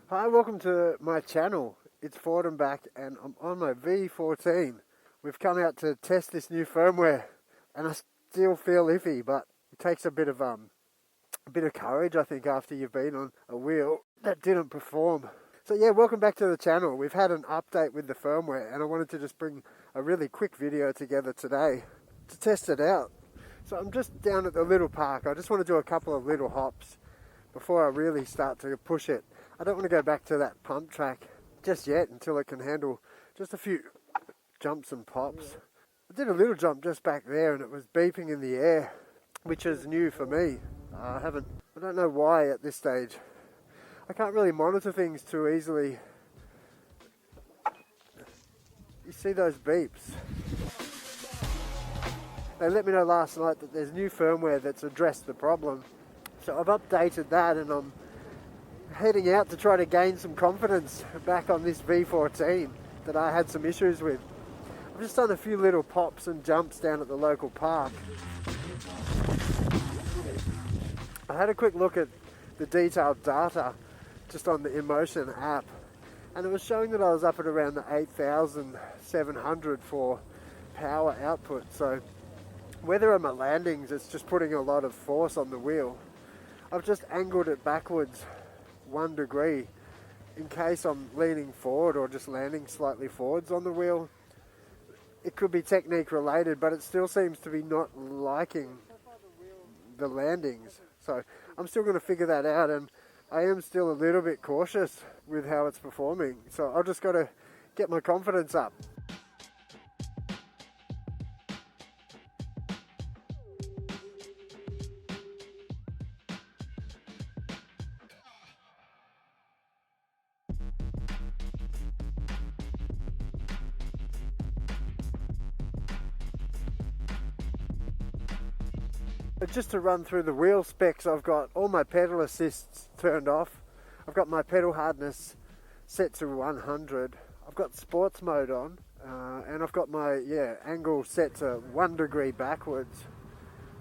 Hi, welcome to my channel. It's Ford back and I'm on my V14. We've come out to test this new firmware and I still feel iffy, but it takes a bit of courage, I think, after you've been on a wheel that didn't perform. So yeah, welcome back to the channel. We've had an update with the firmware and I wanted to just bring a really quick video together today to test it out. So I'm just down at the little park. I just want to do a couple of little hops before I really start to push it. I don't want to go back to that pump track just yet until it can handle just a few jumps and pops. I did a little jump just back there and it was beeping in the air, which is new for me. I don't know why at this stage. I can't really monitor things too easily. You see those beeps? They let me know last night that there's new firmware that's addressed the problem. So I've updated that and I'm heading out to try to gain some confidence back on this V14 that I had some issues with. I've just done a few little pops and jumps down at the local park. I had a quick look at the detailed data just on the INMOTION app and it was showing that I was up at around the 8,700 for power output. So whether I'm at landings, it's just putting a lot of force on the wheel. I've just angled it backwards 1 degree in case I'm leaning forward or just landing slightly forwards on the wheel. It could be technique related, but it still seems to be not liking the landings. So I'm still going to figure that out, and I am still a little bit cautious with how it's performing. So I've just got to get my confidence up. But just to run through the wheel specs, I've got all my pedal assists turned off. I've got my pedal hardness set to 100. I've got sports mode on, and I've got my angle set to 1 degree backwards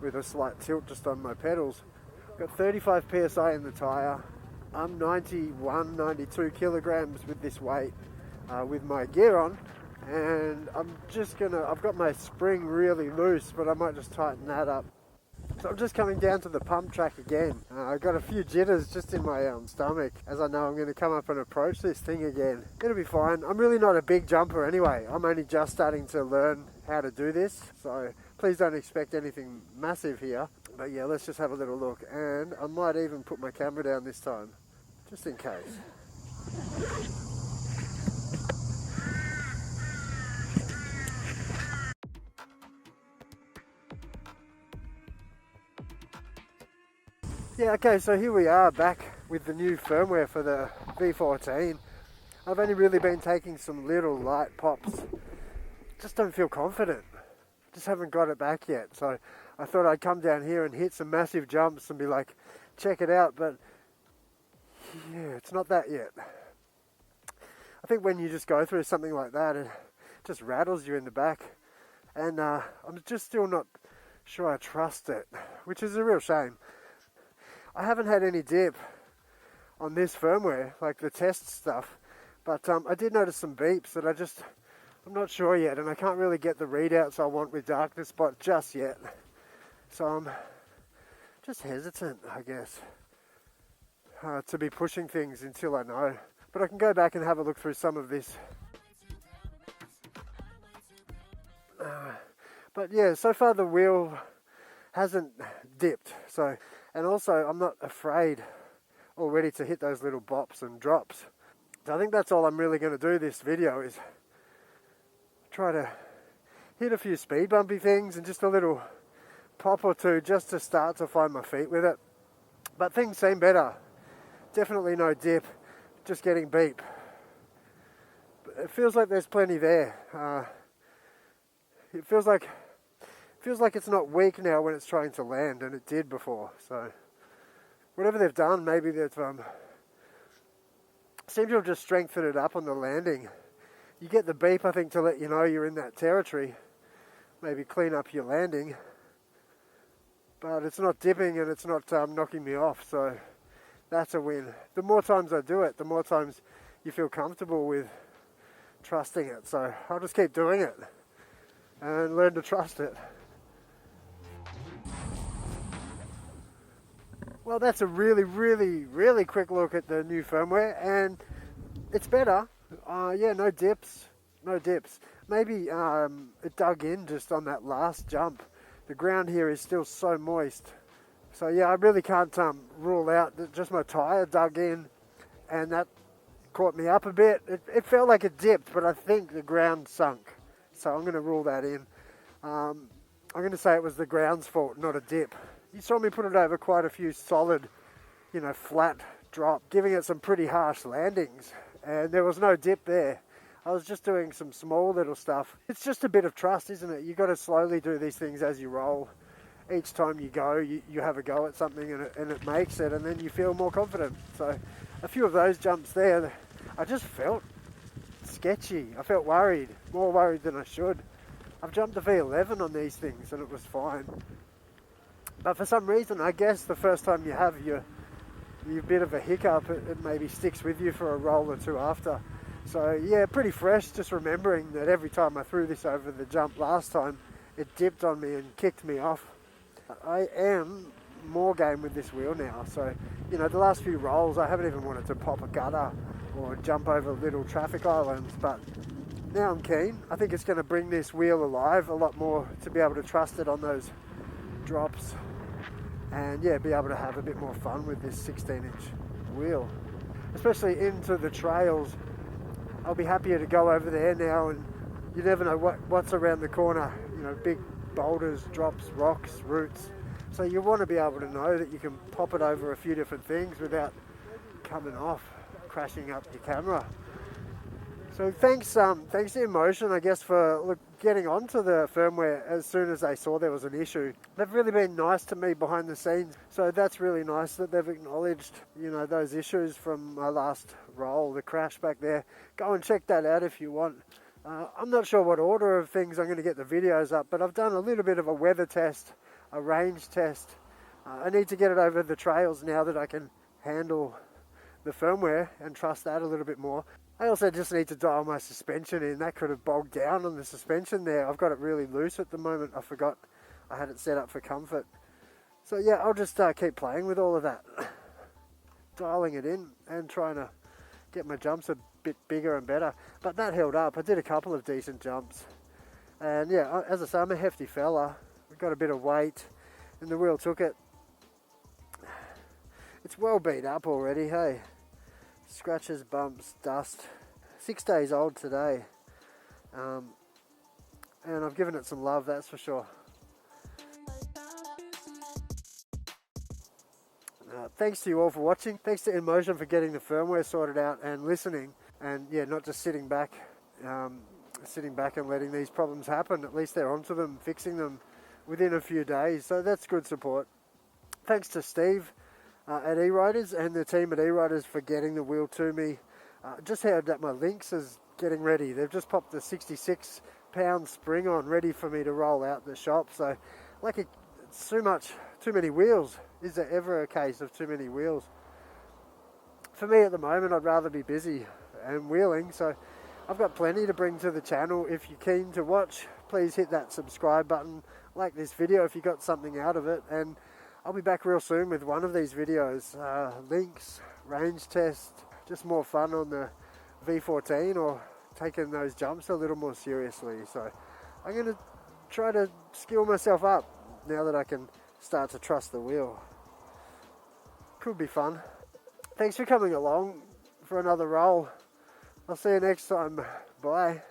with a slight tilt just on my pedals. I've got 35 psi in the tyre. I'm 91, 92 kilograms with this weight with my gear on, and I've got my spring really loose, but I might just tighten that up. So I'm just coming down to the pump track again. I've got a few jitters just in my stomach as I know I'm going to come up and approach this thing again. It'll be fine. I'm really not a big jumper anyway. I'm only just starting to learn how to do this. So please don't expect anything massive here. But yeah, let's just have a little look. And I might even put my camera down this time, just in case. Yeah, okay, so here we are back with the new firmware for the V14. I've only really been taking some little light pops. Just don't feel confident. Just haven't got it back yet. So I thought I'd come down here and hit some massive jumps and be like, check it out. But yeah, it's not that yet. I think when you just go through something like that, it just rattles you in the back. And I'm just still not sure I trust it, which is a real shame. I haven't had any dip on this firmware, like the test stuff, but I did notice some beeps that I'm not sure yet, and I can't really get the readouts I want with darkness spot just yet. So I'm just hesitant, I guess, to be pushing things until I know. But I can go back and have a look through some of this. But yeah, so far the wheel hasn't dipped, and also I'm not afraid already to hit those little bops and drops. So I think that's all I'm really going to do this video, is try to hit a few speed bumpy things and just a little pop or two just to start to find my feet with it. But things seem better. Definitely no dip, just getting beep. But it feels like there's plenty there. It feels like it's not weak now when it's trying to land, and it did before. So whatever they've done, maybe they've seem to have just strengthened it up on the landing. You get the beep, I think, to let you know you're in that territory. Maybe clean up your landing. But it's not dipping and it's not knocking me off. So that's a win. The more times I do it, the more times you feel comfortable with trusting it. So I'll just keep doing it and learn to trust it. Well, that's a really quick look at the new firmware, and it's better. Yeah, no dips. Maybe it dug in just on that last jump. The ground here is still so moist. So yeah, I really can't rule out that just my tyre dug in, and that caught me up a bit. It felt like it dipped, but I think the ground sunk. So I'm going to rule that in. I'm going to say it was the ground's fault, not a dip. You saw me put it over quite a few solid, flat drop, giving it some pretty harsh landings, and there was no dip there. I was just doing some small little stuff. It's just a bit of trust, isn't it? You've got to slowly do these things as you roll. Each time you go, you have a go at something and it makes it, and then you feel more confident. So a few of those jumps there, I just felt sketchy. I felt worried, more worried than I should. I've jumped a V11 on these things and it was fine. But for some reason, I guess the first time you have your bit of a hiccup, it maybe sticks with you for a roll or two after. So yeah, pretty fresh, just remembering that every time I threw this over the jump last time, it dipped on me and kicked me off. I am more game with this wheel now, so the last few rolls I haven't even wanted to pop a gutter or jump over little traffic islands, but now I'm keen. I think it's going to bring this wheel alive a lot more, to be able to trust it on those drops, and yeah, be able to have a bit more fun with this 16-inch wheel, especially into the trails. I'll be happier to go over there now, and you never know what's around the corner, big boulders, drops, rocks, roots. So you want to be able to know that you can pop it over a few different things without coming off, crashing up your camera. So thanks to INMOTION, I guess, for getting onto the firmware as soon as they saw there was an issue. They've really been nice to me behind the scenes, so that's really nice that they've acknowledged, those issues from my last roll, the crash back there. Go and check that out if you want. I'm not sure what order of things I'm going to get the videos up, but I've done a little bit of a weather test, a range test. I need to get it over the trails now that I can handle the firmware and trust that a little bit more. I also just need to dial my suspension in. That could have bogged down on the suspension there. I've got it really loose at the moment. I forgot I had it set up for comfort. So yeah, I'll just keep playing with all of that. Dialing it in and trying to get my jumps a bit bigger and better. But that held up. I did a couple of decent jumps. And yeah, as I say, I'm a hefty fella. I've got a bit of weight and the wheel took it. It's well beat up already, hey. Scratches, bumps, dust. 6 days old today, and I've given it some love, that's for sure. Thanks to you all for watching. Thanks to INMOTION for getting the firmware sorted out and listening, and yeah, not just sitting back and letting these problems happen. At least they're onto them, fixing them within a few days, so that's good support. Thanks to Steve at E-RIDERZ and the team at E-RIDERZ for getting the wheel to me. Just heard that my Lynx is getting ready. They've just popped the 66-pound spring on, ready for me to roll out the shop. So, it's too many wheels. Is there ever a case of too many wheels? For me at the moment, I'd rather be busy and wheeling. So, I've got plenty to bring to the channel. If you're keen to watch, please hit that subscribe button. Like this video if you got something out of it, and I'll be back real soon with one of these videos. Links, range test, just more fun on the V14, or taking those jumps a little more seriously. So I'm going to try to skill myself up now that I can start to trust the wheel. Could be fun. Thanks for coming along for another roll. I'll see you next time. Bye.